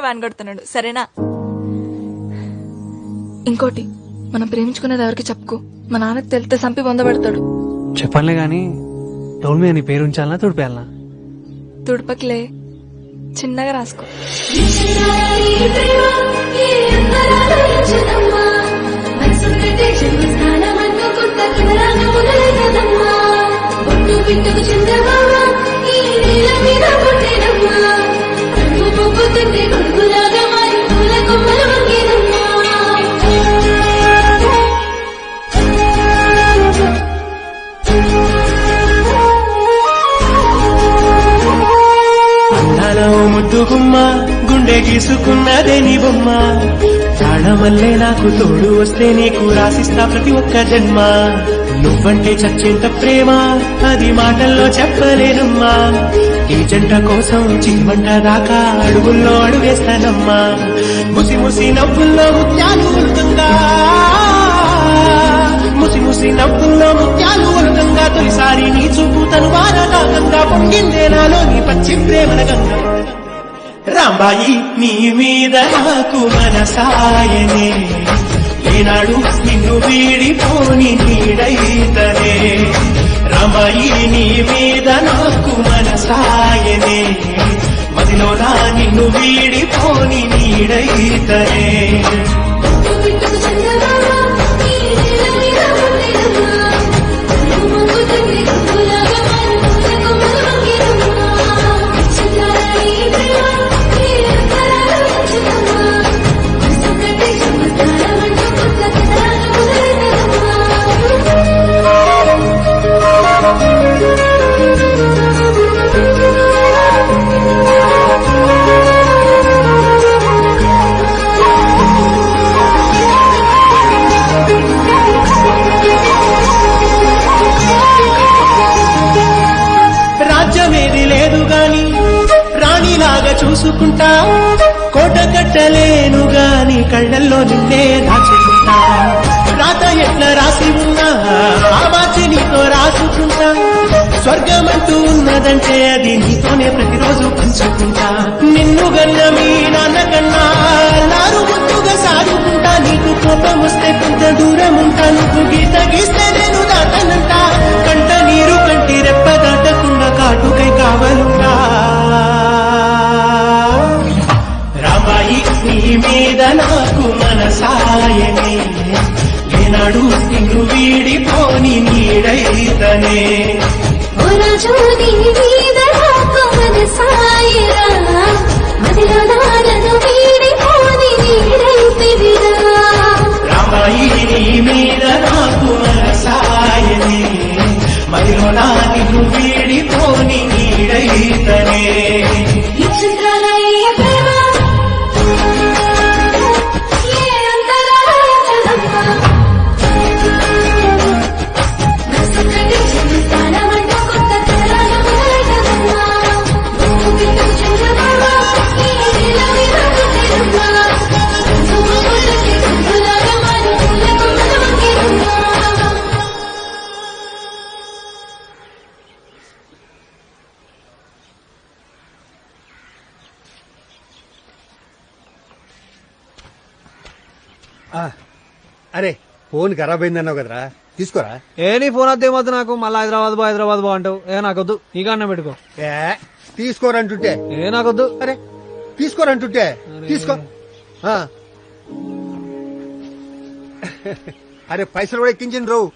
Van కొడుతున్నాడు సరేనా. ఇంకోటి, మనం ప్రేమించుకునేది ఎవరికి చెప్పుకో, మా నాన్నకి తెలితే చంపి పొందబెడతాడు. చెప్పనులే గాని టోల్ మీద నీ పేరు ఉంచాలనా తుడిపేయాలనా? తుడుపకిలే, చిన్నగా రాసుకో. ముద్దుగుమ్మ గుండె గీసుకున్నదే నీ బొమ్మ, ప్రాణమల్లే నాకు తోడు వస్తే నీకు రాసిస్తా ప్రతి ఒక్క జన్మ. నువ్వంటే చచ్చేంత ప్రేమ అది మాటల్లో చెప్పలేనమ్మా, ఈ జంట కోసం చిమ్మంట దాకా అడుగుల్లో అడుగేస్తానమ్మా. ముసి ముసి నవ్వుల్లో ముత్యాలు ఉల్కంగా, ముసి ముసి నవ్వుల్లో ముత్యాలు ఉల్కంగా, తొలిసారి నీ చూపు తను వారదాకంగా పొంగిందే నాలో నీ పచ్చి ప్రేమల గంగా. రాంబాయి నీ మీద నాకు మనసాయనే, ఏనాడు నిన్ను వీడిపోని నీడైతనే. రాంబాయి నీ మీద నాకు మనసాయనే, మదిలో నా నిన్ను వీడిపోని నీడైతనే. రాజ్యమేది లేదు గాని రాణిలాగా చూసుకుంటా, కోట కట్టలేను గాని కళ్ళల్లో నిన్నే దాచుకుంటా. రాత ఎట్లా రాసి ఉన్నా ఆ మార్చి నీతో రాసుకుంటా, స్వర్గమంటూ ఉన్నదంటే అది నీతోనే ప్రతిరోజు పంచుకుంటా. నిన్ను గన్న మీ నాన్న కన్నా నారు ముద్దుగా సాగుకుంటా, నీకు కోపం వస్తే కొంత దూరం ఉంటా, నువ్వు గీత గీస్తే నేను దాటనంటా. కంట నీరు కంటి రెప్ప దాటకుండా కాటుకై కావలుంటా. రామాయి నీ మీద నాకు మనసాయనే, ఏనాడు నిన్ను వీడిపోని నీడైతనే. రామాయి నీ మీద నాకు మనసాయనే, మదిలో నా నిన్ను వీడిపోని నీడైతనే. అరే ఫోన్ ఖరాబ్ అయిందన్నావు కదరా, తీసుకోరా. ఏ నీ ఫోన్ వద్ద ఏమొద్దు నాకు, మళ్ళీ హైదరాబాద్ బో అంటావు. ఏ నాకొద్దు, ఈ కారణం పెట్టుకో. ఏ తీసుకోరంటుంటే, ఏ నాకొద్దు. అరే తీసుకోరంటుంటే తీసుకో. అరే పైసలు కూడా ఎక్కించండి రావు.